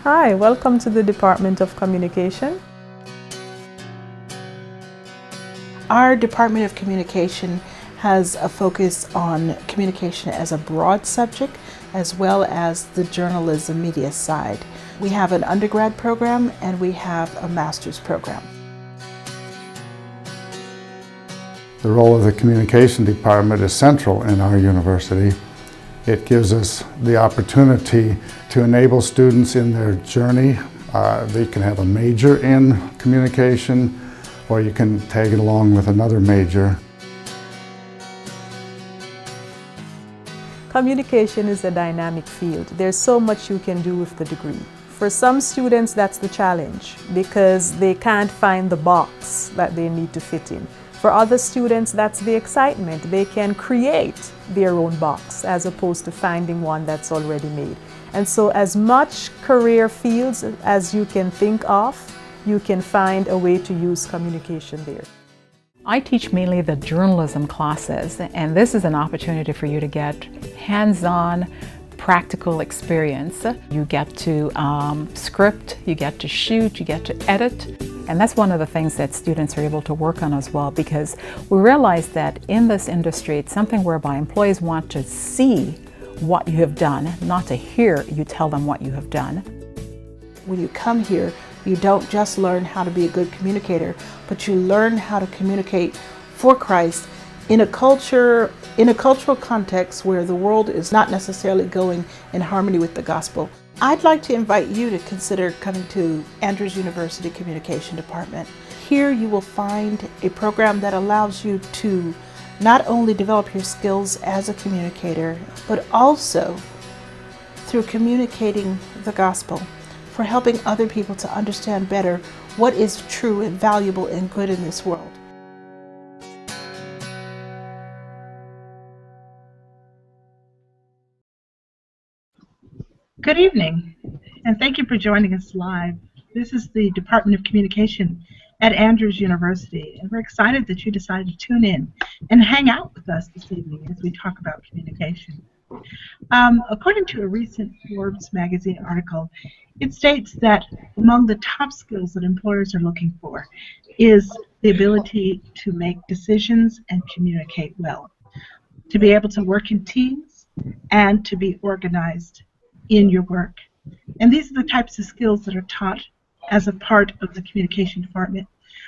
Hi, welcome to the Department of Communication. Our Department of Communication has a focus on communication as a broad subject as well as the journalism media side. We have an undergrad program and we have a master's program. The role of the communication department is central in our university. It gives us the opportunity to enable students in their journey. They can have a major in communication, or you can tag it along with another major. Communication is a dynamic field. There's so much you can do with the degree. For some students, that's the challenge because they can't find the box that they need to fit in. For other students, that's the excitement. They can create their own box as opposed to finding one that's already made. And so as much career fields as you can think of, you can find a way to use communication there. I teach mainly the journalism classes, and this is an opportunity for you to get hands-on practical experience. You get to script, you get to shoot, you get to edit. And that's one of the things that students are able to work on as well, because we realize that in this industry, it's something whereby employees want to see what you have done, not to hear you tell them what you have done. When you come here, you don't just learn how to be a good communicator, but you learn how to communicate for Christ in a cultural context where the world is not necessarily going in harmony with the gospel. I'd like to invite you to consider coming to Andrews University Communication Department. Here you will find a program that allows you to not only develop your skills as a communicator, but also through communicating the gospel, for helping other people to understand better what is true and valuable and good in this world. Good evening, and thank you for joining us live. This is the Department of Communication at Andrews University, and we're excited that you decided to tune in and hang out with us this evening as we talk about communication. According to a recent Forbes magazine article, it states that among the top skills that employers are looking for is the ability to make decisions and communicate well, to be able to work in teams, and to be organized in your work. And these are the types of skills that are taught as a part of the communication department.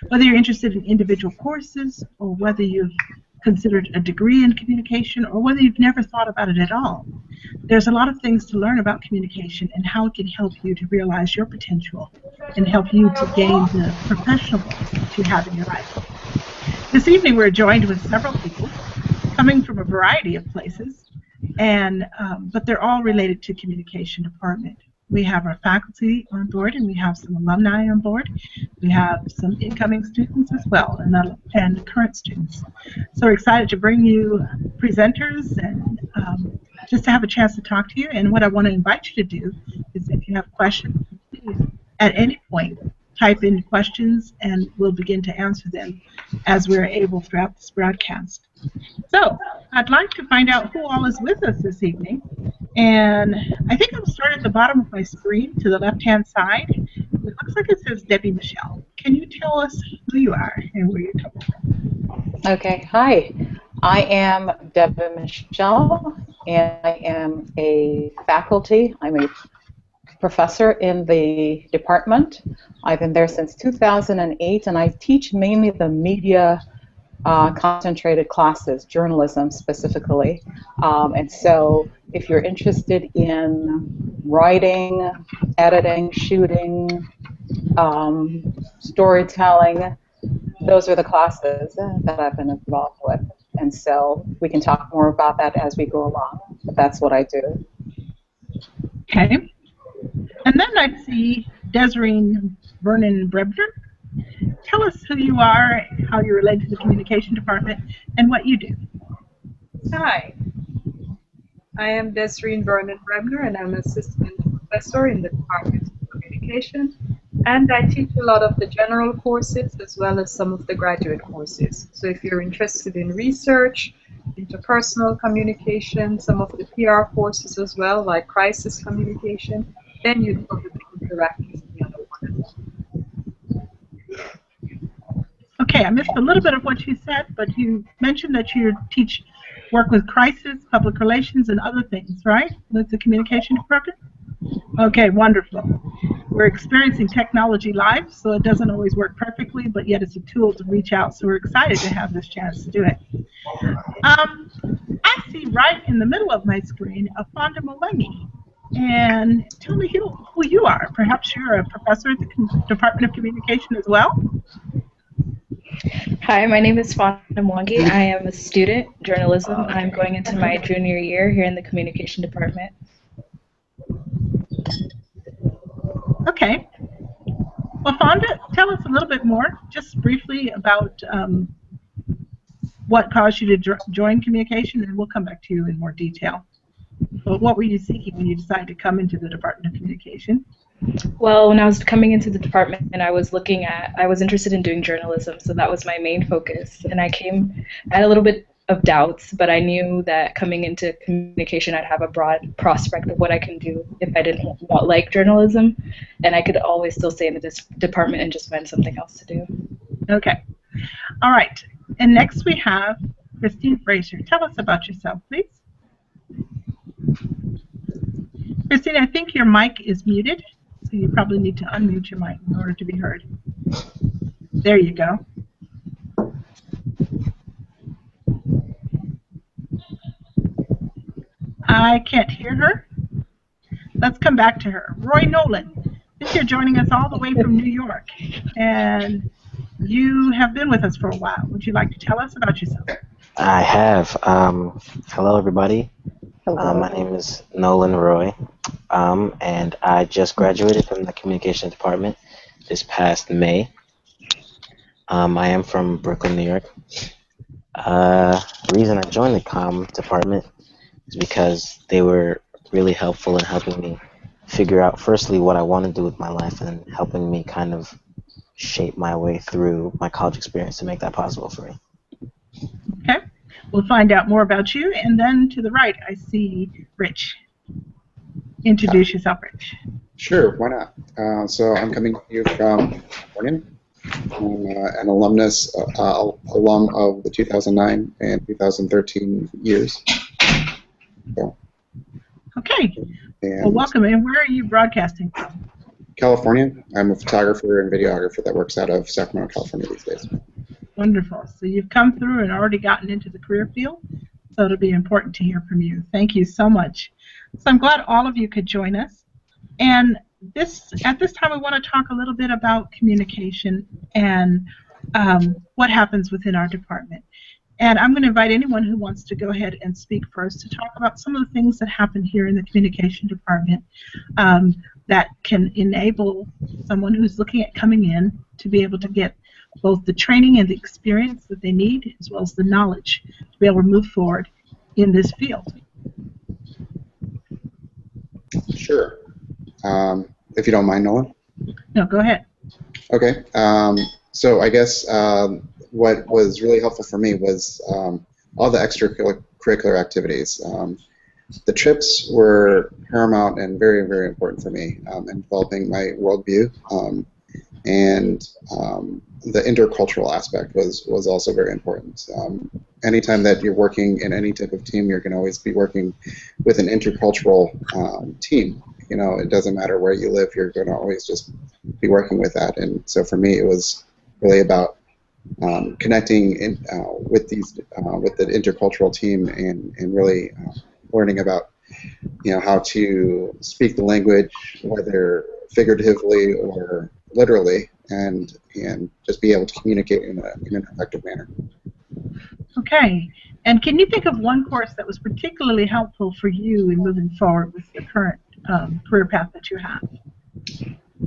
Whether you're interested in individual courses, or whether you've considered a degree in communication, or whether you've never thought about it at all, there's a lot of things to learn about communication and how it can help you to realize your potential and help you to gain the professional goals that you have in your life. This evening we're joined with several people coming from a variety of places, and but they're all related to communication department. We have our faculty on board, and we have some alumni on board. We have some incoming students as well, and current students. So we're excited to bring you presenters and just to have a chance to talk to you. And what I want to invite you to do is, if you have questions, please, at any point, type in questions, and we'll begin to answer them as we're able throughout this broadcast. So I'd like to find out who all is with us this evening, and I think I'll start at the bottom of my screen to the left-hand side. It looks like it says Debbie Michelle. Can you tell us who you are and where you're coming from? Okay, hi. I am Deborah Michelle, and I am a faculty. I'm a professor in the department. I've been there since 2008, and I teach mainly the media concentrated classes, journalism specifically. And so if you're interested in writing, editing, shooting, storytelling, those are the classes that I've been involved with. And so we can talk more about that as we go along, but that's what I do. Okay. And then I see Desiree Vernon Brebner. Tell us who you are, how you're related to the communication department, and what you do. Hi, I am Desiree Vernon Brebner, and I'm an assistant professor in the Department of Communication, and I teach a lot of the general courses as well as some of the graduate courses. So if you're interested in research, interpersonal communication, some of the PR courses as well, like crisis communication, then you'd probably interacting with the other one. Okay, I missed a little bit of what you said, but you mentioned that you work with crisis, public relations, and other things, right? With the communication department? Okay, wonderful. We're experiencing technology live, so it doesn't always work perfectly, but yet it's a tool to reach out, so we're excited to have this chance to do it. I see right in the middle of my screen a Fonda Mwangi. And tell me who you are. Perhaps you're a professor at the Department of Communication as well? Hi, my name is Fonda Mwangi. I am a student, journalism. I'm going into my junior year here in the communication department. Okay. Well, Fonda, tell us a little bit more, just briefly, about what caused you to join communication, and we'll come back to you in more detail. But what were you seeking when you decided to come into the Department of Communication? Well, when I was coming into the department, I was interested in doing journalism, so that was my main focus. And I had a little bit of doubts, but I knew that coming into communication, I'd have a broad prospect of what I can do if I didn't like journalism, and I could always still stay in the department and just find something else to do. Okay. All right. And next we have Christine Fraser. Tell us about yourself, please. Christine, I think your mic is muted, so you probably need to unmute your mic in order to be heard. There you go. I can't hear her. Let's come back to her. Roy Nolan, I think you're joining us all the way from New York, and you have been with us for a while. Would you like to tell us about yourself? I have. Hello, everybody. Hello. My name is Nolan Roy, and I just graduated from the communication department this past May. I am from Brooklyn, New York. The reason I joined the comm department is because they were really helpful in helping me figure out, firstly, what I want to do with my life, and helping me kind of shape my way through my college experience to make that possible for me. Okay. We'll find out more about you. And then to the right, I see Rich. Introduce yourself, Rich. Sure, why not? So I'm coming to you from California. I'm an alum of the 2009 and 2013 years. So, okay. Well, welcome. And where are you broadcasting from? California. I'm a photographer and videographer that works out of Sacramento, California these days. Wonderful. So you've come through and already gotten into the career field, so it'll be important to hear from you. Thank you so much. So I'm glad all of you could join us. And at this time, we want to talk a little bit about communication and what happens within our department. And I'm going to invite anyone who wants to go ahead and speak first to talk about some of the things that happen here in the communication department that can enable someone who's looking at coming in to be able to get both the training and the experience that they need, as well as the knowledge to be able to move forward in this field. Sure. If you don't mind, Nolan? No, go ahead. Okay. So I guess what was really helpful for me was all the extracurricular activities. The trips were paramount and very, very important for me in developing my worldview. And the intercultural aspect was also very important. Anytime that you're working in any type of team, you're going to always be working with an intercultural team. You know, it doesn't matter where you live, you're going to always just be working with that. And so for me, it was really about connecting with the intercultural team and really learning about, you know, how to speak the language, whether figuratively or literally, and just be able to communicate in an effective manner. Okay. And can you think of one course that was particularly helpful for you in moving forward with the current career path that you have?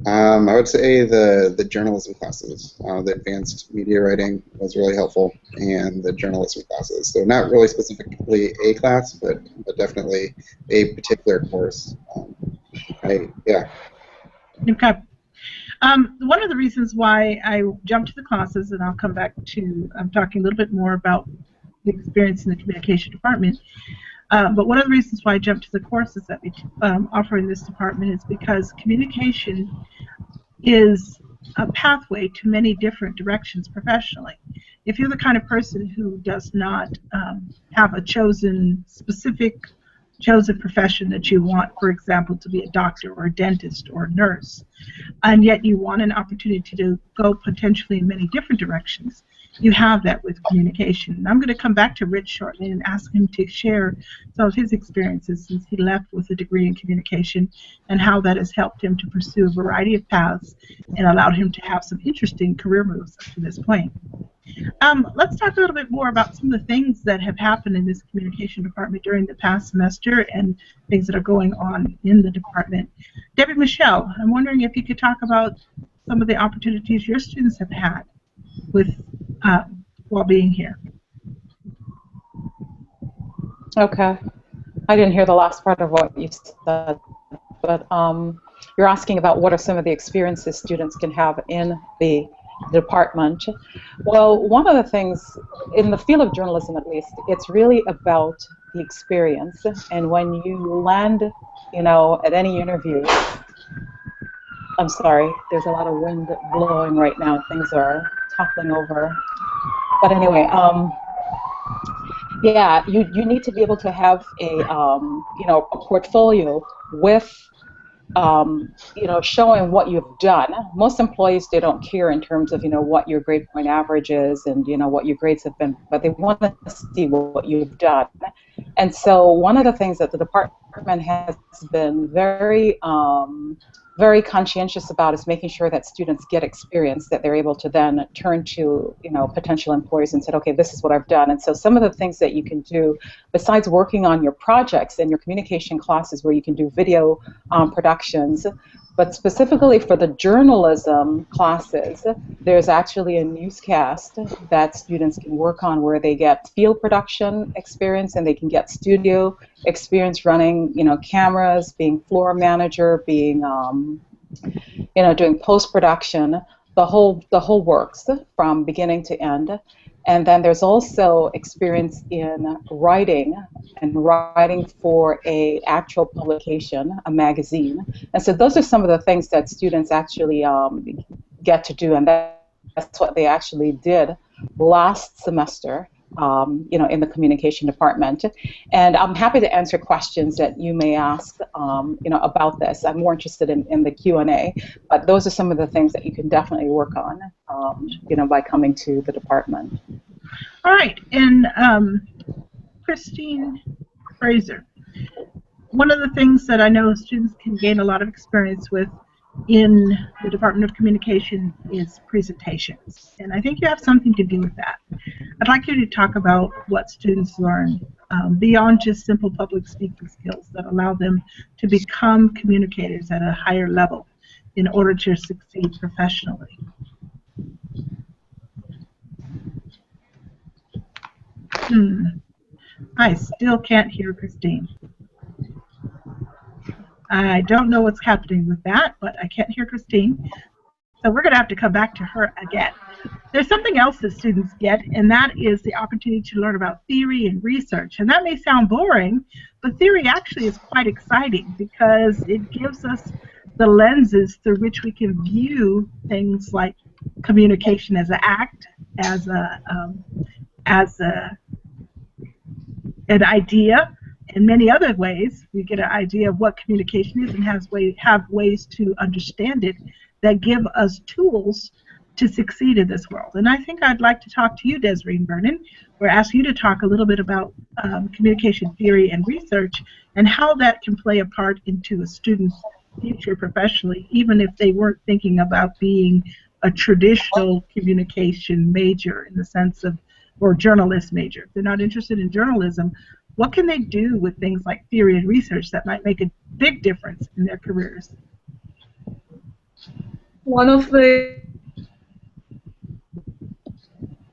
I would say the journalism classes. The advanced media writing was really helpful, and the journalism classes. So not really specifically a class, but definitely a particular course. Yeah. Okay. One of the reasons why I jumped to the classes, and I'll come back to talking a little bit more about the experience in the communication department, But one of the reasons why I jumped to the courses that we offer in this department is because communication is a pathway to many different directions professionally. If you're the kind of person who does not have a chosen profession that you want, for example, to be a doctor or a dentist or a nurse, and yet you want an opportunity to go potentially in many different directions, you have that with communication. And I'm going to come back to Rich shortly and ask him to share some of his experiences since he left with a degree in communication and how that has helped him to pursue a variety of paths and allowed him to have some interesting career moves up to this point. Let's talk a little bit more about some of the things that have happened in this communication department during the past semester and things that are going on in the department. Debbie Michelle, I'm wondering if you could talk about some of the opportunities your students have had with while being here. Okay. I didn't hear the last part of what you said, but you're asking about what are some of the experiences students can have in the department. Well, one of the things in the field of journalism, at least, it's really about the experience. And when you land, you know, at any interview, I'm sorry, there's a lot of wind blowing right now. Things are toppling over. But anyway, yeah, you need to be able to have a you know, a portfolio with you know, showing what you've done. Most employees, they don't care in terms of, you know, what your grade point average is and, you know, what your grades have been, but they want to see what you've done. And so one of the things that the department has been very very conscientious about is making sure that students get experience that they're able to then turn to, you know, potential employers and say, okay, this is what I've done. And so some of the things that you can do besides working on your projects and your communication classes where you can do video productions, but specifically for the journalism classes, there's actually a newscast that students can work on where they get field production experience and they can get studio experience running, you know, cameras, being floor manager, being, you know, doing post-production, the whole works from beginning to end. And then there's also experience in writing and writing for a actual publication, a magazine. And so those are some of the things that students actually get to do, and that's what they actually did last semester, you know, in the communication department. And I'm happy to answer questions that you may ask, you know, about this. I'm more interested in the Q&A, but those are some of the things that you can definitely work on, you know, by coming to the department. All right, and Christine Fraser, one of the things that I know students can gain a lot of experience with in the Department of Communication is presentations, and I think you have something to do with that. I'd like you to talk about what students learn beyond just simple public speaking skills that allow them to become communicators at a higher level in order to succeed professionally. I still can't hear Christine. I don't know what's happening with that, but I can't hear Christine. So we're going to have to come back to her again. There's something else that students get, and that is the opportunity to learn about theory and research. And that may sound boring, but theory actually is quite exciting because it gives us the lenses through which we can view things like communication as an act, as an idea. In many other ways, we get an idea of what communication is and have ways to understand it that give us tools to succeed in this world. And I think I'd like to talk to you, Desiree Vernon, or ask you to talk a little bit about communication theory and research and how that can play a part into a student's future professionally, even if they weren't thinking about being a traditional communication major in the sense of, or journalist major. If they're not interested in journalism, what can they do with things like theory and research that might make a big difference in their careers? One of the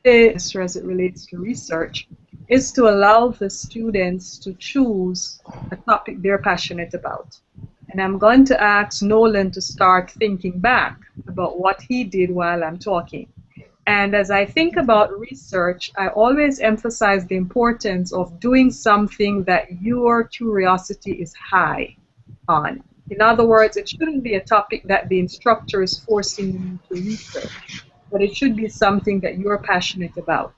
as it relates to research is to allow the students to choose a topic they're passionate about. And I'm going to ask Nolan to start thinking back about what he did while I'm talking. And as I think about research, I always emphasize the importance of doing something that your curiosity is high on. In other words, it shouldn't be a topic that the instructor is forcing you to research, but it should be something that you're passionate about.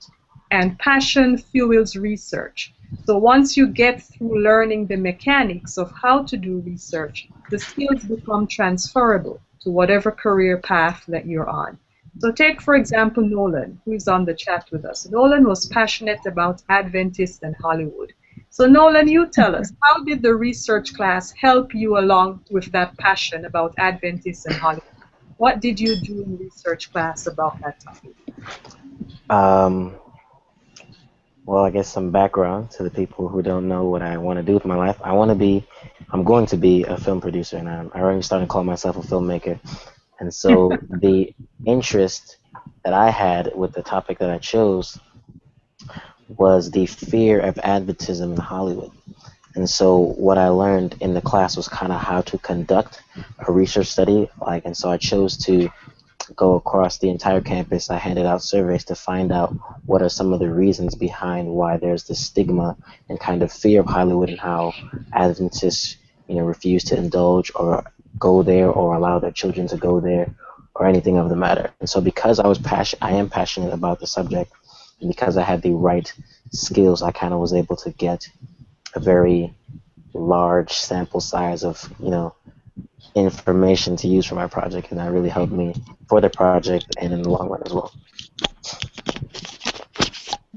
And passion fuels research. So once you get through learning the mechanics of how to do research, the skills become transferable to whatever career path that you're on. So take, for example, Nolan, who is on the chat with us. Nolan was passionate about Adventists and Hollywood. So Nolan, you tell us, how did the research class help you along with that passion about Adventists and Hollywood? What did you do in research class about that topic? Well, I guess some background to the people who don't know what I want to do with my life. I'm going to be a film producer, and I'm already starting to call myself a filmmaker. And so the interest that I had with the topic that I chose was the fear of Adventism in Hollywood. And so what I learned in the class was kind of how to conduct a research study. And so I chose to go across the entire campus. I handed out surveys to find out what are some of the reasons behind why there's this stigma and kind of fear of Hollywood, and how Adventists, refuse to indulge or go there or allow their children to go there or anything of the matter. And so because I am passionate about the subject, and because I had the right skills, I kind of was able to get a very large sample size of, information to use for my project, and that really helped me for the project and in the long run as well.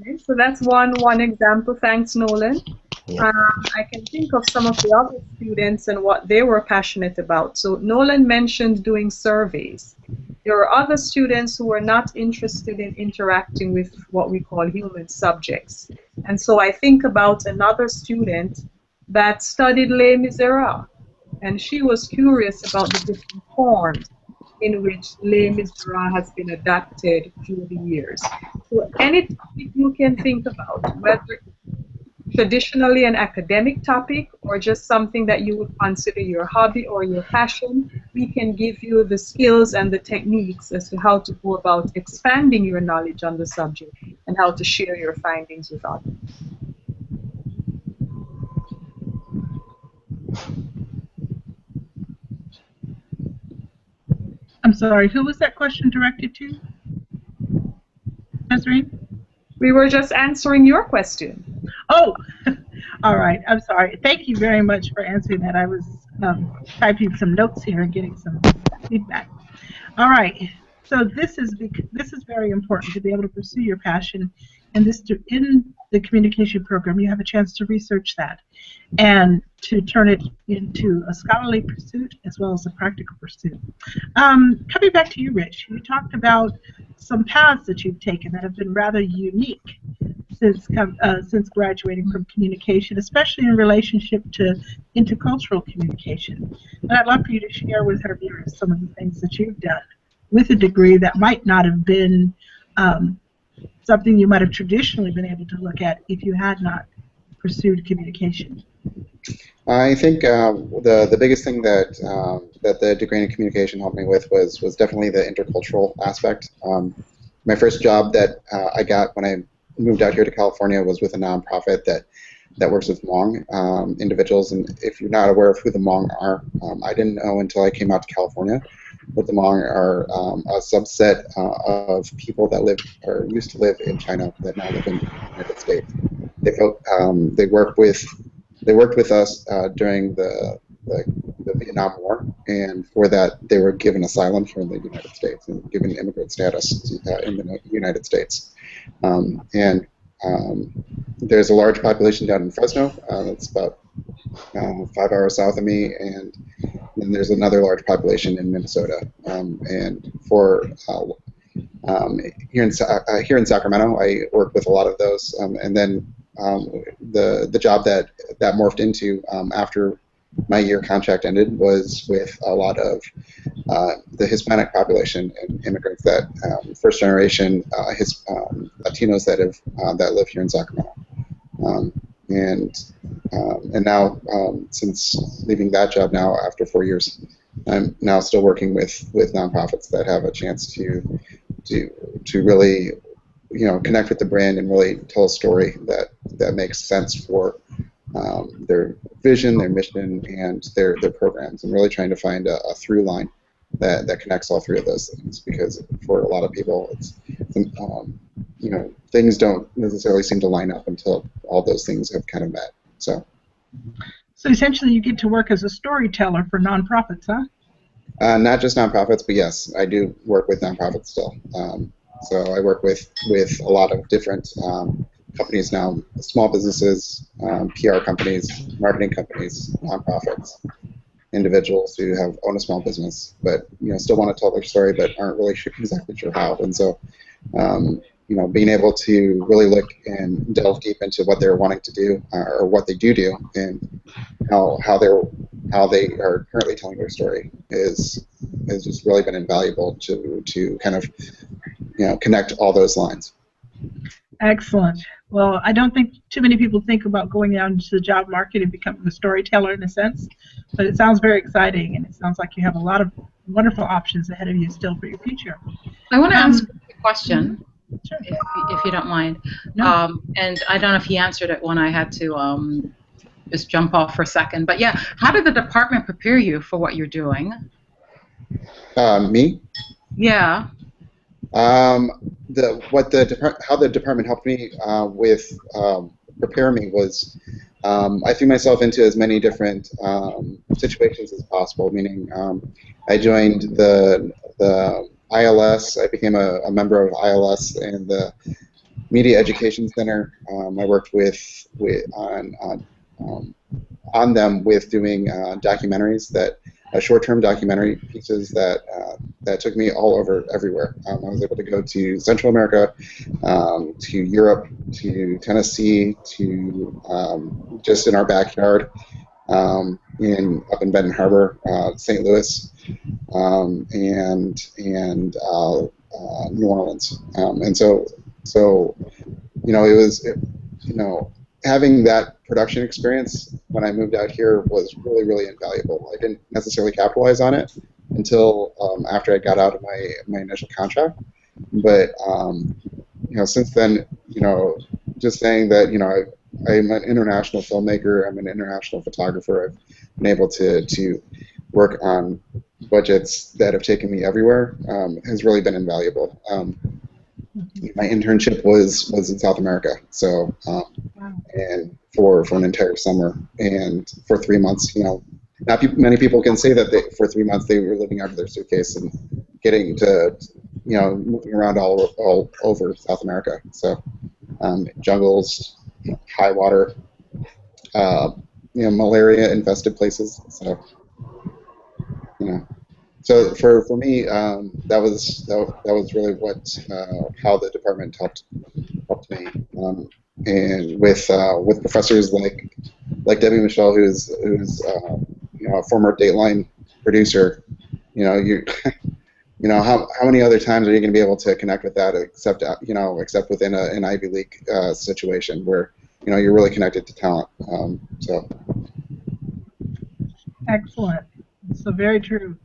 Okay, so that's one example. Thanks, Nolan. Yeah. I can think of some of the other students and what they were passionate about. So Nolan mentioned doing surveys. There are other students who were not interested in interacting with what we call human subjects. And so I think about another student that studied Les Miserables, and she was curious about the different forms in which Les Miserables has been adapted through the years. So any topic you can think about, whether traditionally an academic topic or just something that you would consider your hobby or your passion, we can give you the skills and the techniques as to how to go about expanding your knowledge on the subject and how to share your findings with others. I'm sorry, who was that question directed to? Desiree? We were just answering your question. Oh, all right. I'm sorry. Thank you very much for answering that. I was typing some notes here and getting some feedback. All right. So this is very important to be able to pursue your passion. And in the communication program, you have a chance to research that and to turn it into a scholarly pursuit as well as a practical pursuit. Coming back to you, Rich, you talked about some paths that you've taken that have been rather unique since graduating from communication, especially in relationship to intercultural communication. And I'd love for you to share with our viewers some of the things that you've done with a degree that might not have been something you might have traditionally been able to look at if you had not pursued communication. I think the biggest thing that that the degree in communication helped me with was definitely the intercultural aspect. My first job that I got when I moved out here to California was with a nonprofit that works with Hmong individuals. And if you're not aware of who the Hmong are, I didn't know until I came out to California. But the Hmong are a subset of people that live or used to live in China that now live in the United States. They worked with us during the Vietnam War, and for that they were given asylum here in the United States and given immigrant status in the United States. There's a large population down in Fresno. It's about 5 hours south of me, and then there's another large population in Minnesota. And for here in Sacramento, I work with a lot of those. And then the job that morphed into after my year contract ended was with a lot of the Hispanic population and immigrants that first generation Latinos that live here in Sacramento. And now, since leaving that job now after 4 years, I'm now still working with nonprofits that have a chance to to really connect with the brand and really tell a story that makes sense for their vision, their mission, and their programs, and really trying to find a through line that connects all three of those things. Because for a lot of people, it's things don't necessarily seem to line up until all those things have kind of met. So essentially, you get to work as a storyteller for nonprofits, huh? Not just nonprofits, but yes, I do work with nonprofits still. So I work with a lot of different companies now, small businesses, PR companies, marketing companies, nonprofits, individuals who have owned a small business, but still want to tell their story, but aren't really exactly sure how. And so, being able to really look and delve deep into what they're wanting to do, or what they do, and how they are currently telling their story has just really been invaluable to kind of connect all those lines. Excellent. Well, I don't think too many people think about going out into the job market and becoming a storyteller in a sense, but it sounds very exciting, and it sounds like you have a lot of wonderful options ahead of you still for your future. I want to ask a question, sure. if you don't mind. No. And I don't know if he answered it when I had to just jump off for a second. But yeah, how did the department prepare you for what you're doing? Me? Yeah. How the department helped me with prepare me was I threw myself into as many different situations as possible. Meaning, I joined the ILS. I became a member of ILS and the Media Education Center. I worked on them with doing documentaries, short-term documentary pieces that took me all over everywhere. I was able to go to Central America, to Europe, to Tennessee, to just in our backyard, up in Benton Harbor, St. Louis, and New Orleans, and so it was having that production experience when I moved out here was really, really invaluable. I didn't necessarily capitalize on it until after I got out of my initial contract. But since then, just saying that I'm an international filmmaker, I'm an international photographer. I've been able to work on budgets that have taken me everywhere, has really been invaluable. My internship was in South America, so and for an entire summer, and for 3 months, not many people can say that for 3 months they were living out of their suitcase and getting to, moving around all over South America. So jungles, high water, malaria-infested places. So So for me, that was really how the department helped me, and with professors like Debbie Michelle, who's a former Dateline producer. How many other times are you going to be able to connect with that except within an Ivy League situation where you're really connected to talent. So excellent. So very true.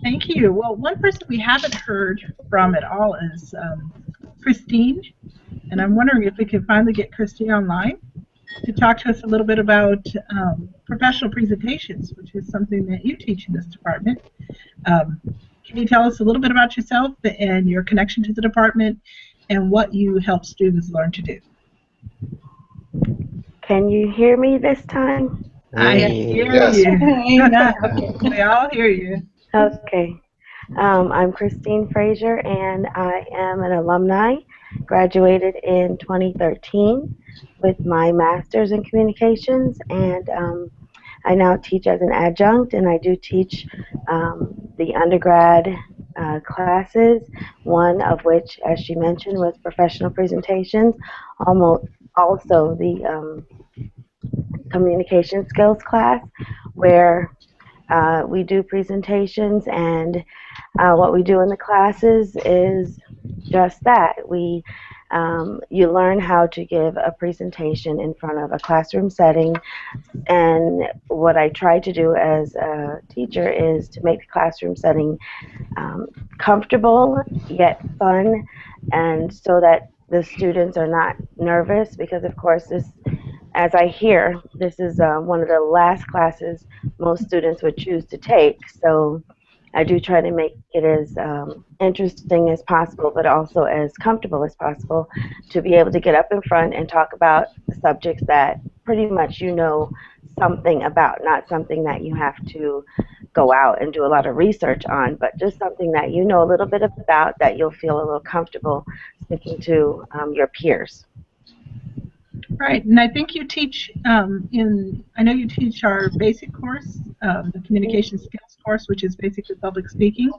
Thank you. Well, one person we haven't heard from at all is Christine, and I'm wondering if we can finally get Christine online to talk to us a little bit about professional presentations, which is something that you teach in this department. Can you tell us a little bit about yourself and your connection to the department and what you help students learn to do? Can you hear me this time? I hear you. We all hear you. Okay. I'm Christine Frazier, and I am an alumni, graduated in 2013 with my master's in communications, and I now teach as an adjunct, and I do teach the undergrad classes, one of which, as she mentioned, was professional presentations, also the communication skills class, where we do presentations, and what we do in the classes is just that. We You learn how to give a presentation in front of a classroom setting. And what I try to do as a teacher is to make the classroom setting comfortable yet fun, and so that the students are not nervous, because of course this, as I hear, this is one of the last classes most students would choose to take. So I do try to make it as interesting as possible, but also as comfortable as possible, to be able to get up in front and talk about subjects that pretty much you know something about, not something that you have to go out and do a lot of research on, but just something that you know a little bit about, that you'll feel a little comfortable speaking to your peers. Right, and I think you teach I know you teach our basic course, the communication skills course, which is basically public speaking,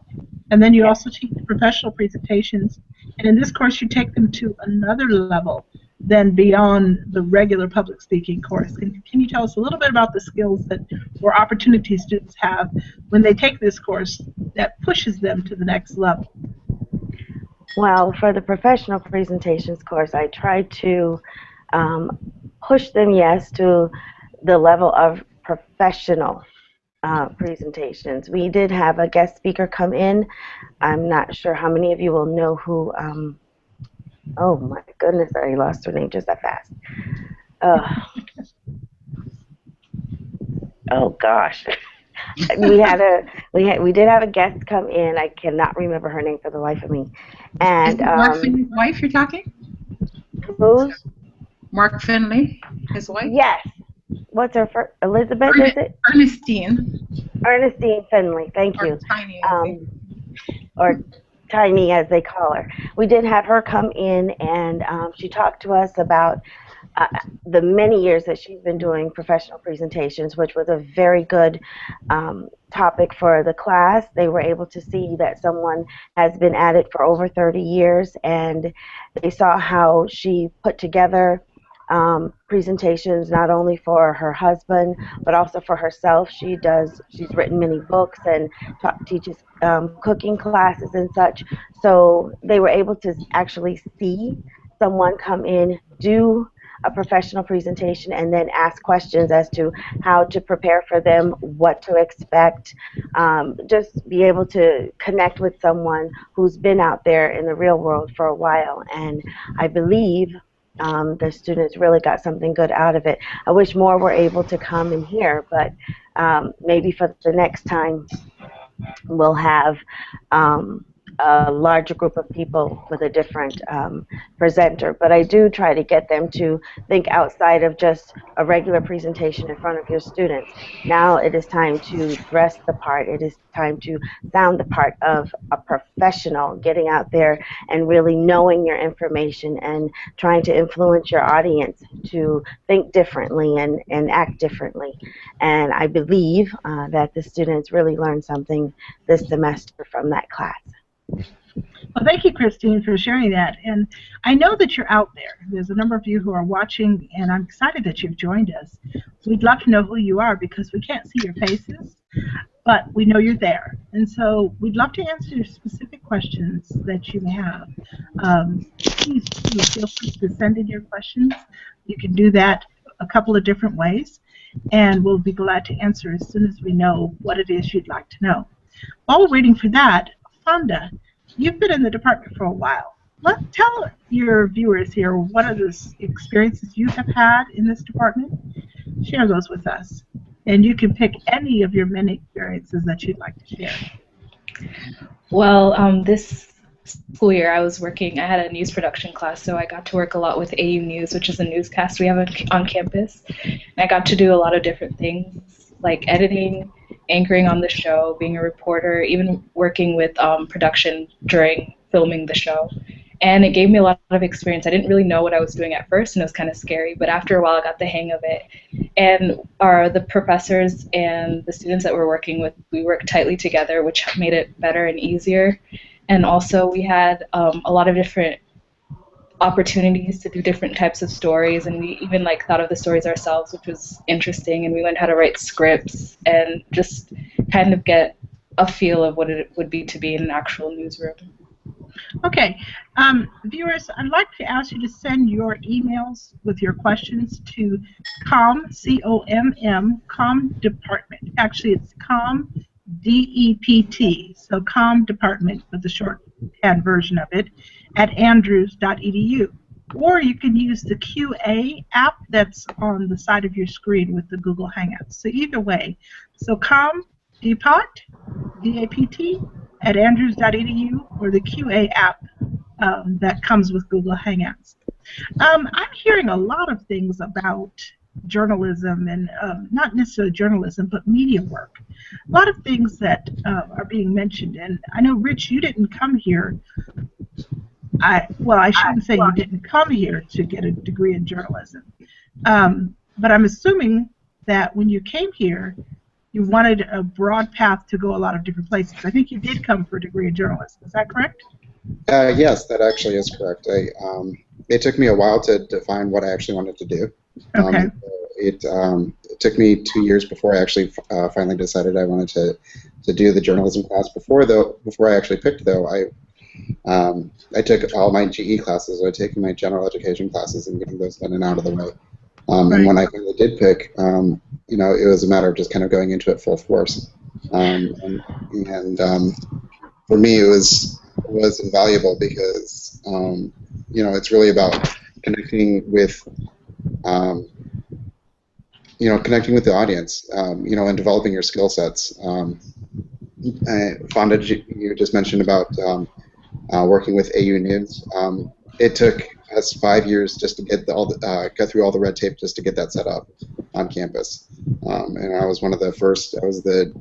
and then you also teach professional presentations, and in this course you take them to another level than beyond the regular public speaking course. Can you tell us a little bit about the skills that or opportunities students have when they take this course that pushes them to the next level? Well, for the professional presentations course, I try to push them, yes, to the level of professional presentations. We did have a guest speaker come in. I'm not sure how many of you will know who, oh my goodness, I lost her name just that fast. Oh gosh. We did have a guest come in. I cannot remember her name for the life of me. And Mark Finley's wife you're talking? Who's? Mark Finley, his wife? Yes. What's her first? Elizabeth, is it? Ernestine. Ernestine Finley, thank you. Tiny. Or Tiny, as they call her. We did have her come in, and she talked to us about the many years that she's been doing professional presentations, which was a very good topic for the class. They were able to see that someone has been at it for over 30 years, and they saw how she put together presentations not only for her husband but also for herself. She's written many books and teaches cooking classes and such. So they were able to actually see someone come in, do a professional presentation, and then ask questions as to how to prepare for them, what to expect, just be able to connect with someone who's been out there in the real world for a while. And I believe the students really got something good out of it. I wish more were able to come in here, but maybe for the next time we'll have a larger group of people with a different presenter. But I do try to get them to think outside of just a regular presentation in front of your students. Now it is time to dress the part. It is time to sound the part of a professional, getting out there and really knowing your information and trying to influence your audience to think differently and act differently. And I believe that the students really learned something this semester from that class. Well, thank you, Christine, for sharing that. And I know that you're out there. There's a number of you who are watching, and I'm excited that you've joined us. We'd love to know who you are because we can't see your faces, but we know you're there. And so we'd love to answer your specific questions that you have. Please feel free to send in your questions. You can do that a couple of different ways, and we'll be glad to answer as soon as we know what it is you'd like to know. While we're waiting for that, Fonda, you've been in the department for a while. Tell your viewers here what are the experiences you have had in this department. Share those with us. And you can pick any of your many experiences that you'd like to share. Well, this school year I had a news production class, so I got to work a lot with AU News, which is a newscast we have on campus. And I got to do a lot of different things, like editing, anchoring on the show, being a reporter, even working with production during filming the show. And it gave me a lot of experience. I didn't really know what I was doing at first, and it was kind of scary, but after a while I got the hang of it. And the professors and the students that we're working with, we worked tightly together, which made it better and easier. And also we had a lot of different opportunities to do different types of stories, and we even thought of the stories ourselves, which was interesting, and we learned how to write scripts and just kind of get a feel of what it would be to be in an actual newsroom. Okay, viewers, I'd like to ask you to send your emails with your questions to COMM department. Actually, it's DEPT, so department with the shorthand version of it, at andrews.edu. Or you can use the QA app that's on the side of your screen with the Google Hangouts. So either way, so DEPT, DAPT, at andrews.edu, or the QA app that comes with Google Hangouts. I'm hearing a lot of things about journalism and not necessarily journalism, but media work. A lot of things that are being mentioned. And I know, Rich, you didn't come here. Well, I shouldn't say you didn't come here to get a degree in journalism. But I'm assuming that when you came here, you wanted a broad path to go a lot of different places. I think you did come for a degree in journalism. Is that correct? Yes, that actually is correct. It took me a while to define what I actually wanted to do. Okay. It took me 2 years before I actually finally decided I wanted to do the journalism class. Before I actually picked, though, I took all my GE classes. I was taking my general education classes and getting those done and out of the way. And when I finally did pick, it was a matter of just kind of going into it full force. And for me, it was invaluable because it's really about connecting with the audience, and developing your skill sets. Fonda, you just mentioned about working with AU News. It took us 5 years just to get get through all the red tape just to get that set up on campus. And I was one of the first. I was the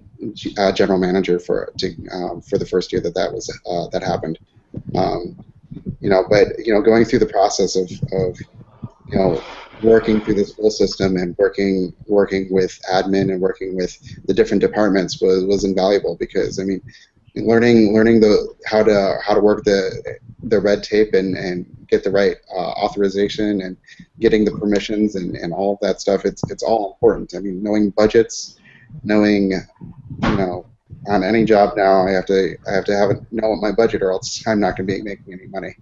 general manager for the first year that happened. But going through the process of working through the school system and working with admin and working with the different departments was invaluable, because learning how to work the red tape and get the right authorization and getting the permissions and all of that stuff, it's all important. Knowing budgets, knowing on any job now, I have to know what my budget, or else I'm not going to be making any money.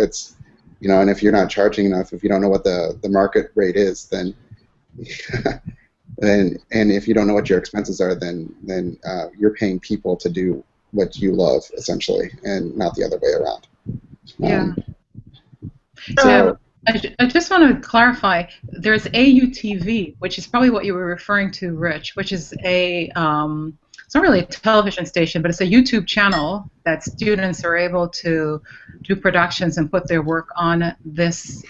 It's and if you're not charging enough, if you don't know what the market rate is, then and if you don't know what your expenses are, then you're paying people to do what you love, essentially, and not the other way around. Yeah. So I just want to clarify. There's AUTV, which is probably what you were referring to, Rich, which is it's not really a television station, but it's a YouTube channel that students are able to do productions and put their work on this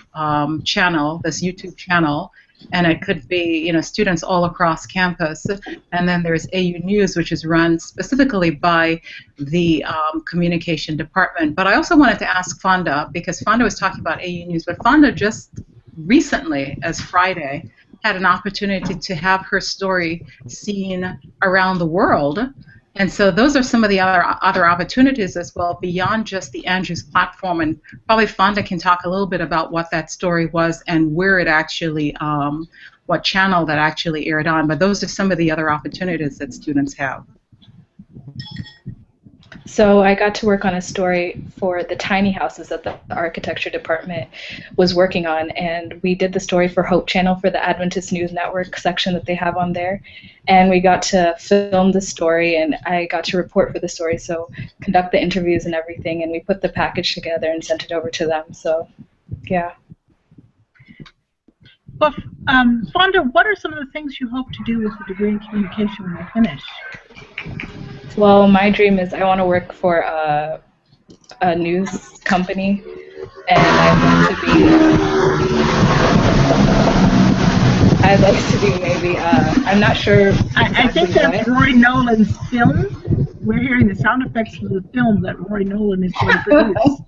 channel, this YouTube channel. And it could be, students all across campus. And then there's AU News, which is run specifically by the communication department. But I also wanted to ask Fonda, because Fonda was talking about AU News, but Fonda just recently, as Friday, had an opportunity to have her story seen around the world. And so those are some of the other opportunities as well, beyond just the Andrews platform. And probably Fonda can talk a little bit about what that story was and where it actually, what channel that actually aired on. But those are some of the other opportunities that students have. So I got to work on a story for the tiny houses that the architecture department was working on, and we did the story for Hope Channel for the Adventist News Network section that they have on there, and we got to film the story, and I got to report for the story, so conduct the interviews and everything, and we put the package together and sent it over to them. So yeah. Well, Fonda, what are some of the things you hope to do with the degree in communication when you finish? Well, my dream is I want to work for a news company, and I'd like to be maybe, I'm not sure. I think that's Roy Nolan's film. We're hearing the sound effects from the film that Roy Nolan is going to produce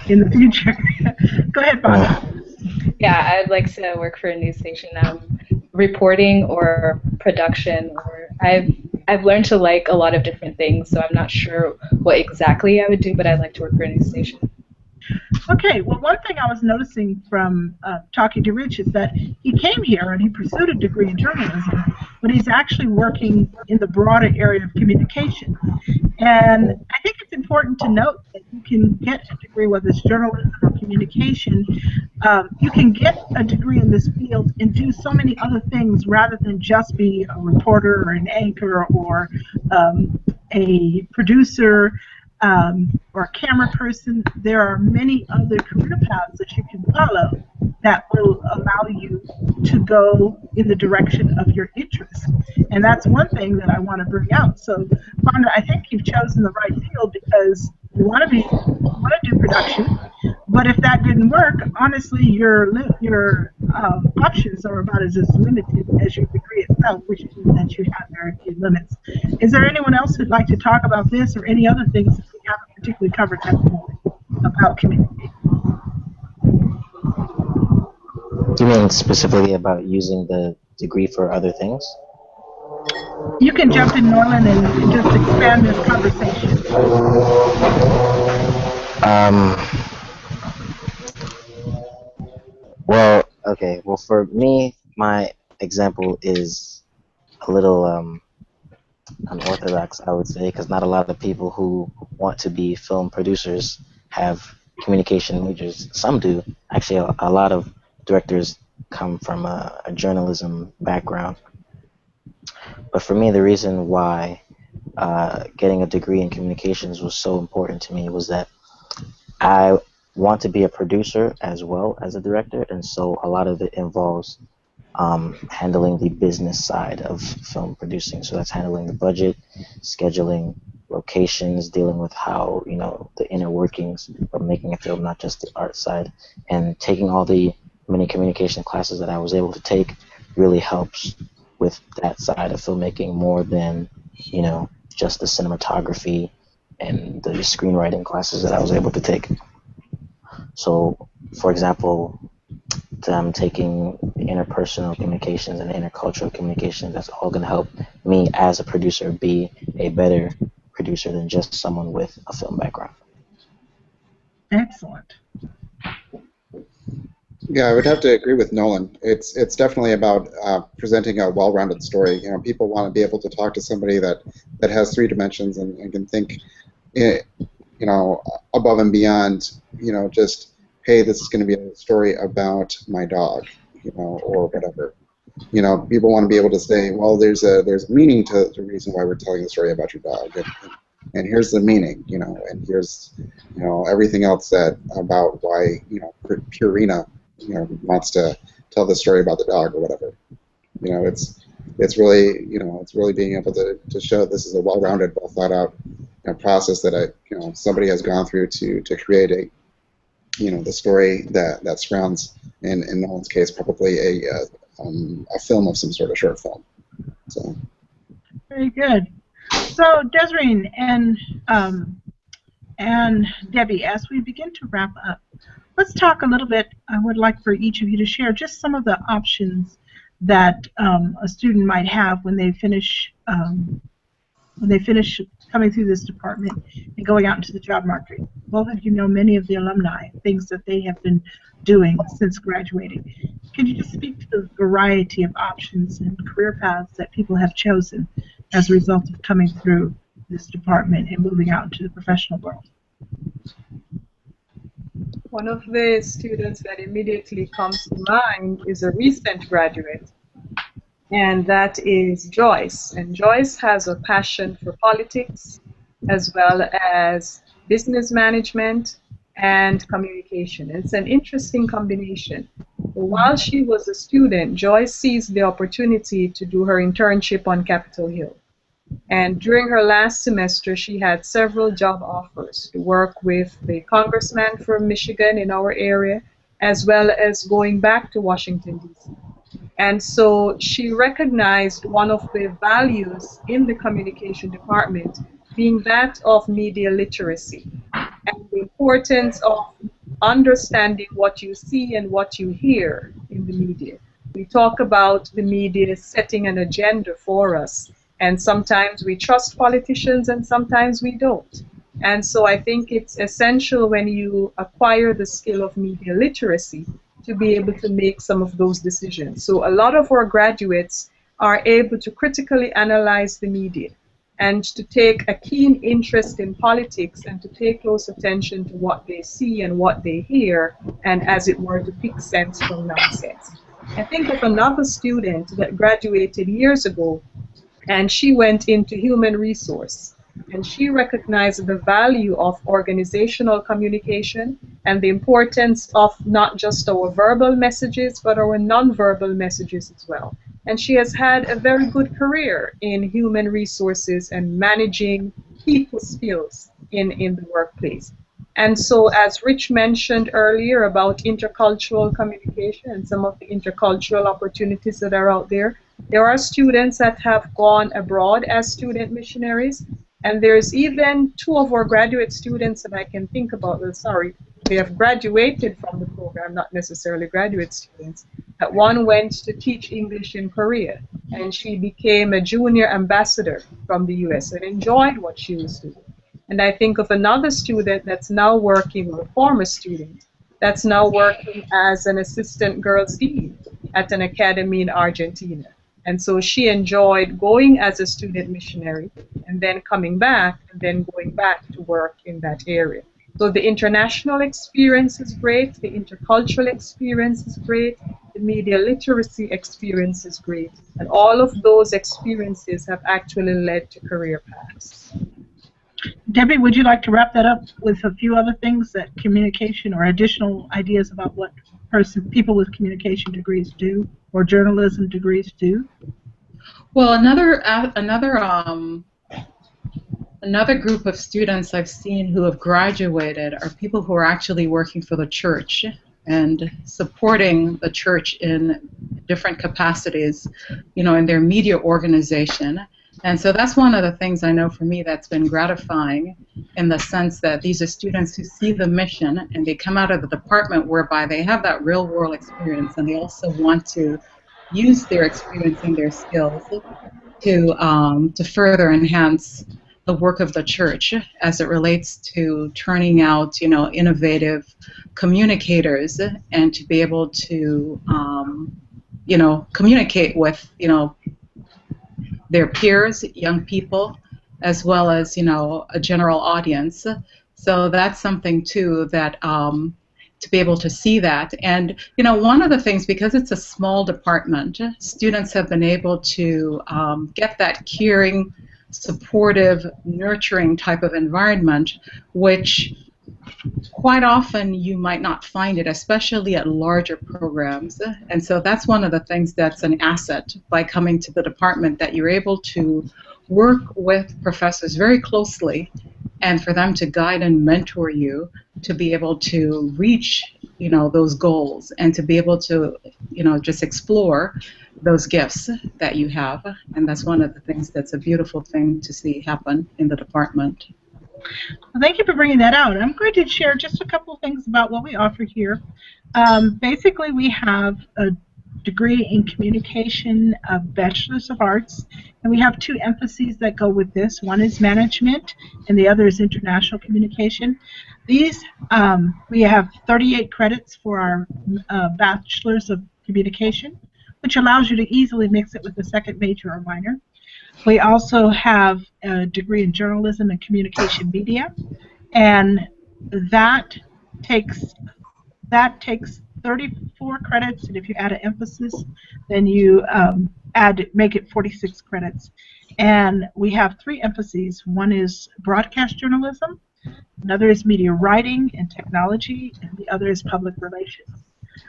in the future. Go ahead, Fonda. Yeah, I'd like to work for a news station, reporting or production. Or I've learned to like a lot of different things, so I'm not sure what exactly I would do, but I'd like to work for a news station. Okay, well, one thing I was noticing from talking to Rich is that he came here and he pursued a degree in journalism, but he's actually working in the broader area of communication. And I think it's important to note that you can get a degree, whether it's journalism or communication. You can get a degree in this field and do so many other things rather than just be a reporter or an anchor or a producer or a camera person. There are many other career paths that you can follow that will allow you to go in the direction of your interest. And that's one thing that I want to bring out. So, Fonda, I think you've chosen the right field because you want to do production. But if that didn't work, honestly, your options are about as limited as your degree itself, which means that you have very few limits. Is there anyone else who'd like to talk about this or any other things that we haven't particularly covered at the moment about communication? Do you mean specifically about using the degree for other things? You can jump in, Norland, and just expand this conversation. Well, okay. Well, for me, my example is a little unorthodox, I would say, because not a lot of people who want to be film producers have communication majors. Some do. Actually, a lot of directors come from a journalism background. But for me, the reason why getting a degree in communications was so important to me was that I want to be a producer as well as a director, and so a lot of it involves handling the business side of film producing. So that's handling the budget, scheduling locations, dealing with how, you know, the inner workings of making a film, not just the art side. And taking all the many communication classes that I was able to take really helps with that side of filmmaking more than, you know, just the cinematography and the screenwriting classes that I was able to take. So, for example, I'm taking interpersonal communications and intercultural communications. That's all going to help me as a producer be a better producer than just someone with a film background. Excellent. Yeah, I would have to agree with Nolan. It's definitely about presenting a well-rounded story. You know, people want to be able to talk to somebody that has three dimensions and can think, you know, above and beyond, you know, just, hey, this is going to be a story about my dog, you know, or whatever. You know, people want to be able to say, well, there's a meaning to the reason why we're telling the story about your dog, and here's the meaning, you know, and here's, you know, everything else that about why, you know, Purina, you know, wants to tell the story about the dog or whatever. You know, it's really, you know, it's really being able to show this is a well-rounded, well thought out, you know, process that you know, somebody has gone through to create a, you know, the story that surrounds, in Nolan's case, probably a film of some sort of short film. So. Very good. So Desiree and Debbie, as we begin to wrap up, let's talk a little bit. I would like for each of you to share just some of the options that a student might have when they finish coming through this department and going out into the job market. Both of you know many of the alumni, things that they have been doing since graduating. Can you just speak to the variety of options and career paths that people have chosen as a result of coming through this department and moving out into the professional world? One of the students that immediately comes to mind is a recent graduate, and that is Joyce. And Joyce has a passion for politics as well as business management and communication. It's an interesting combination. While she was a student, Joyce seized the opportunity to do her internship on Capitol Hill. And during her last semester, she had several job offers to work with the congressman from Michigan in our area, as well as going back to Washington, D.C. And so she recognized one of the values in the communication department being that of media literacy and the importance of understanding what you see and what you hear in the media. We talk about the media setting an agenda for us, and sometimes we trust politicians and sometimes we don't. And so I think it's essential when you acquire the skill of media literacy to be able to make some of those decisions. So a lot of our graduates are able to critically analyze the media. and to take a keen interest in politics and to pay close attention to what they see and what they hear, and as it were, to pick sense from nonsense. I think of another student that graduated years ago, and she went into human resource, and she recognized the value of organizational communication and the importance of not just our verbal messages but our nonverbal messages as well. And she has had a very good career in human resources and managing people skills in the workplace. And so, as Rich mentioned earlier about intercultural communication and some of the intercultural opportunities that are out there are students that have gone abroad as student missionaries. And there's even two of our graduate students that I can think about. Sorry, they have graduated from the program, not necessarily graduate students. That one went to teach English in Korea, and she became a junior ambassador from the US and enjoyed what she was doing. And I think of another student that's now working, or a former student, that's now working as an assistant girls dean at an academy in Argentina. And so she enjoyed going as a student missionary and then coming back and then going back to work in that area. So the international experience is great, the intercultural experience is great, the media literacy experience is great, and all of those experiences have actually led to career paths. Debbie, would you like to wrap that up with a few other things that communication or additional ideas about what people with communication degrees do or journalism degrees do? Well, another group of students I've seen who have graduated are people who are actually working for the church and supporting the church in different capacities, in their media organization. And so that's one of the things I know for me that's been gratifying, in the sense that these are students who see the mission and they come out of the department whereby they have that real world experience, and they also want to use their experience and their skills to further enhance the work of the church as it relates to turning out, innovative communicators, and to be able to, communicate with, their peers, young people, as well as, a general audience. So that's something too that to be able to see that. And one of the things, because it's a small department, students have been able to get that caring, supportive, nurturing type of environment, which quite often you might not find it, especially at larger programs. And so that's one of the things that's an asset by coming to the department, that you're able to work with professors very closely, and for them to guide and mentor you to be able to reach, those goals, and to be able to, just explore those gifts that you have. And that's one of the things that's a beautiful thing to see happen in the department. Well, thank you for bringing that out. I'm going to share just a couple of things about what we offer here. Basically, we have a degree in communication, a Bachelor's of Arts, and we have two emphases that go with this. One is management, and the other is international communication. These, we have 38 credits for our Bachelor's of Communication, which allows you to easily mix it with a second major or minor. We also have a degree in journalism and communication media, and that takes 34 credits, and if you add an emphasis, then you make it 46 credits. And we have three emphases. One is broadcast journalism, another is media writing and technology, and the other is public relations.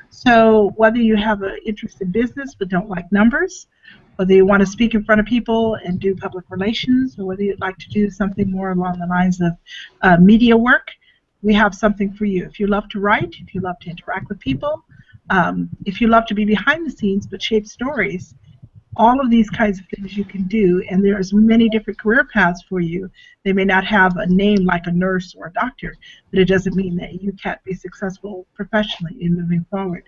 So whether you have an interest in business but don't like numbers, whether you want to speak in front of people and do public relations, or whether you'd like to do something more along the lines of media work, we have something for you. If you love to write, if you love to interact with people, if you love to be behind the scenes but shape stories, all of these kinds of things you can do, and there's many different career paths for you. They may not have a name like a nurse or a doctor, but it doesn't mean that you can't be successful professionally in moving forward.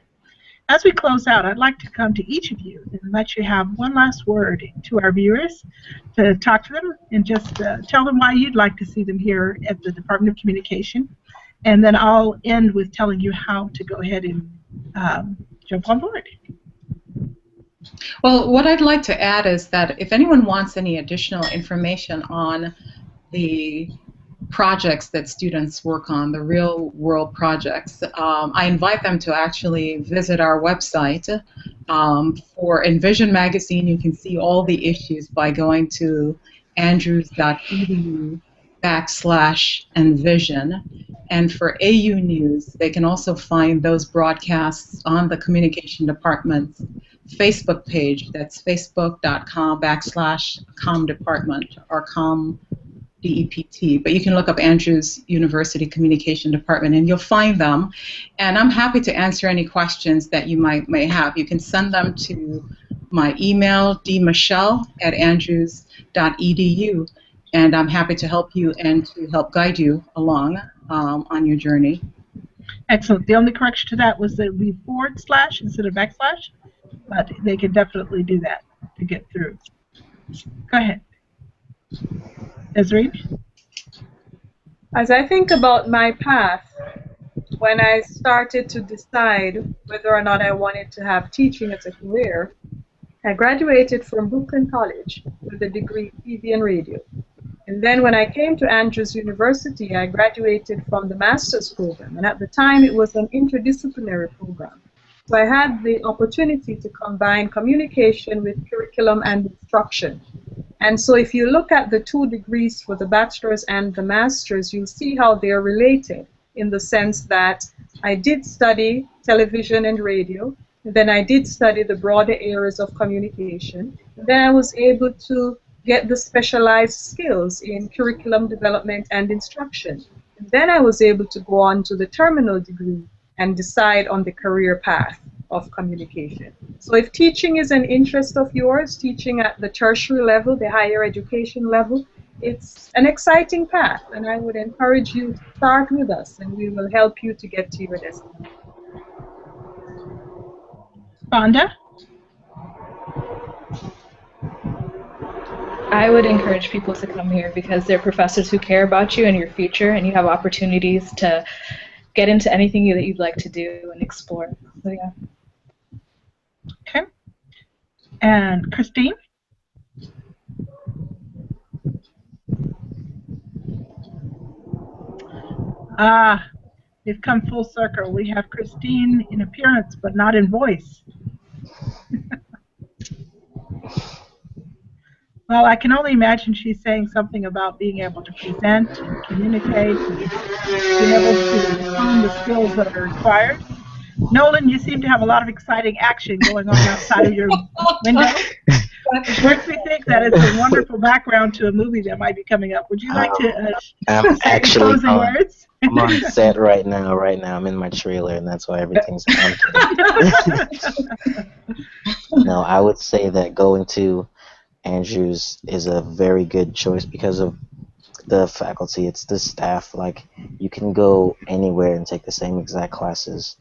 As we close out, I'd like to come to each of you and let you have one last word to our viewers, to talk to them and just tell them why you'd like to see them here at the Department of Communication. And then I'll end with telling you how to go ahead and jump on board. Well, what I'd like to add is that if anyone wants any additional information on the projects that students work on, the real world projects, I invite them to actually visit our website. For Envision magazine, you can see all the issues by going to andrews.edu/Envision. And for AU News, they can also find those broadcasts on the Communication Department's Facebook page. That's facebook.com/comdepartment or DEPT, but you can look up Andrews University Communication Department and you'll find them. And I'm happy to answer any questions that you may have. You can send them to my email, dmichelle@andrews.edu, and I'm happy to help you and to help guide you along on your journey. Excellent. The only correction to that was that it would be / instead of \, but they can definitely do that to get through. Go ahead. Desiree? As I think about my path, when I started to decide whether or not I wanted to have teaching as a career, I graduated from Brooklyn College with a degree in TV and radio. And then when I came to Andrews University, I graduated from the master's program. And at the time, it was an interdisciplinary program. So I had the opportunity to combine communication with curriculum and instruction. And so if you look at the 2 degrees for the bachelor's and the master's, you'll see how they're related in the sense that I did study television and radio, and then I did study the broader areas of communication, and then I was able to get the specialized skills in curriculum development and instruction. And then I was able to go on to the terminal degree and decide on the career path of communication. So if teaching is an interest of yours, teaching at the tertiary level, the higher education level, it's an exciting path, and I would encourage you to start with us, and we will help you to get to your destination. Fonda? I would encourage people to come here because they're professors who care about you and your future, and you have opportunities to get into anything that you'd like to do and explore. So yeah. Okay. And Christine? We've come full circle. We have Christine in appearance, but not in voice. Well, I can only imagine she's saying something about being able to present and communicate and being able to hone the skills that are required. Nolan, you seem to have a lot of exciting action going on outside of your window. It makes me think that it's a wonderful background to a movie that might be coming up. Would you like to say closing words? I'm on set right now. I'm in my trailer, and that's why everything's No, I would say that going to Andrews is a very good choice because of the faculty. It's the staff. Like, you can go anywhere and take the same exact classes,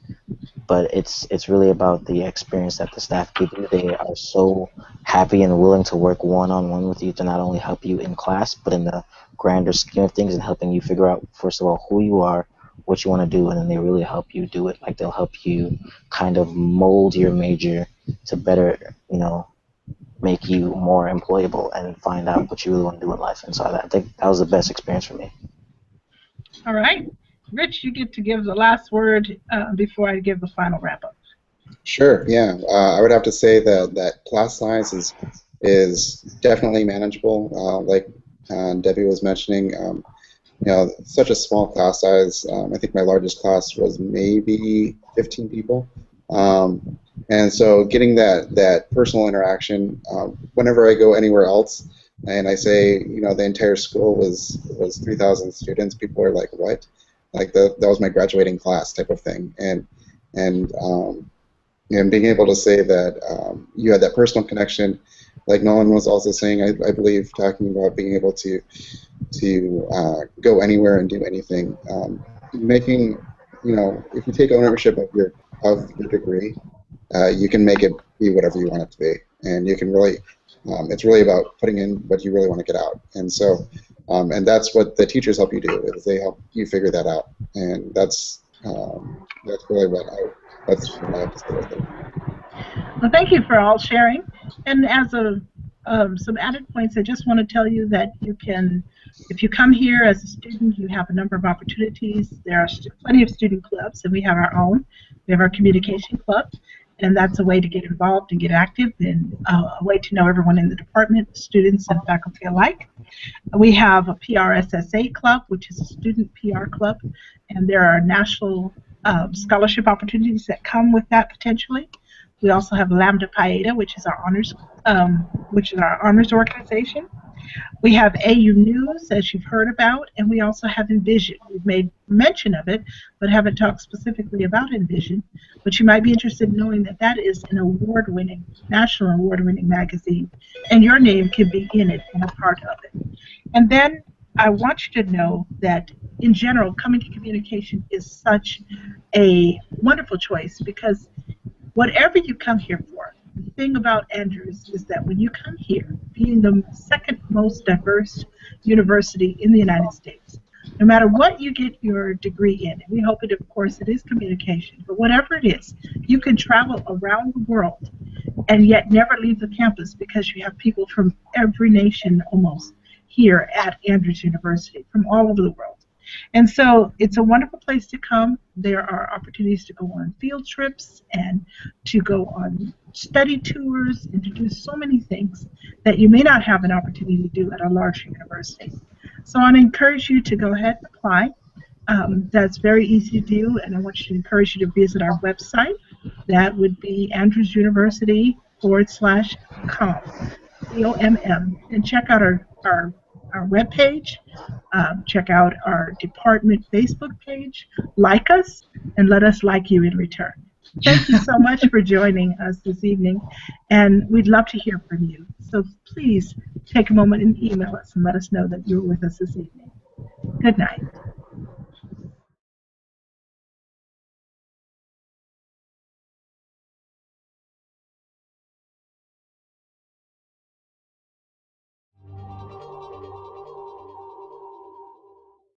but it's really about the experience that the staff give you. They are so happy and willing to work one-on-one with you to not only help you in class, but in the grander scheme of things and helping you figure out, first of all, who you are, what you want to do, and then they really help you do it. Like, they'll help you kind of mold your major to better, make you more employable and find out what you really want to do in life. And so I think that was the best experience for me. All right. Rich, you get to give the last word before I give the final wrap-up. Sure, yeah. I would have to say that class size is definitely manageable. Like Debbie was mentioning, such a small class size. I think my largest class was maybe 15 people. And so getting that personal interaction, whenever I go anywhere else, and I say, the entire school was 3,000 students, people are like, what? Like that was my graduating class type of thing. And being able to say that you had that personal connection, like Nolan was also saying, I believe, talking about being able to go anywhere and do anything, making, if you take ownership of your degree, you can make it be whatever you want it to be, and you can really, it's really about putting in what you really want to get out, and so, and that's what the teachers help you do, is they help you figure that out, and that's really what I have to say with it. Well, thank you for all sharing. And as some added points, I just want to tell you that you can, if you come here as a student, you have a number of opportunities. There are plenty of student clubs, and we have our own. We have our communication club, and that's a way to get involved and get active, and a way to know everyone in the department, students and faculty alike. We have a PRSSA club, which is a student PR club, and there are national scholarship opportunities that come with that potentially. We also have Lambda Pi Eta, which is our honors organization. We have AU News, as you've heard about, and we also have Envision. We've made mention of it, but haven't talked specifically about Envision. But you might be interested in knowing that that is an award-winning, national award-winning magazine, and your name can be in it and a part of it. And then I want you to know that, in general, coming to communication is such a wonderful choice, because whatever you come here for, the thing about Andrews is that when you come here, being the second most diverse university in the United States, no matter what you get your degree in, and we hope it, of course, it is communication, but whatever it is, you can travel around the world and yet never leave the campus, because you have people from every nation almost here at Andrews University, from all over the world. And so it's a wonderful place to come. There are opportunities to go on field trips and to go on study tours and to do so many things that you may not have an opportunity to do at a larger university. So I encourage you to go ahead and apply. That's very easy to do, and I want you to encourage you to visit our website. That would be andrewsuniversity.com, COMM, and check out our webpage. Check out our department Facebook page, like us, and let us like you in return. Thank you so much for joining us this evening, and we'd love to hear from you. So please take a moment and email us and let us know that you were with us this evening. Good night.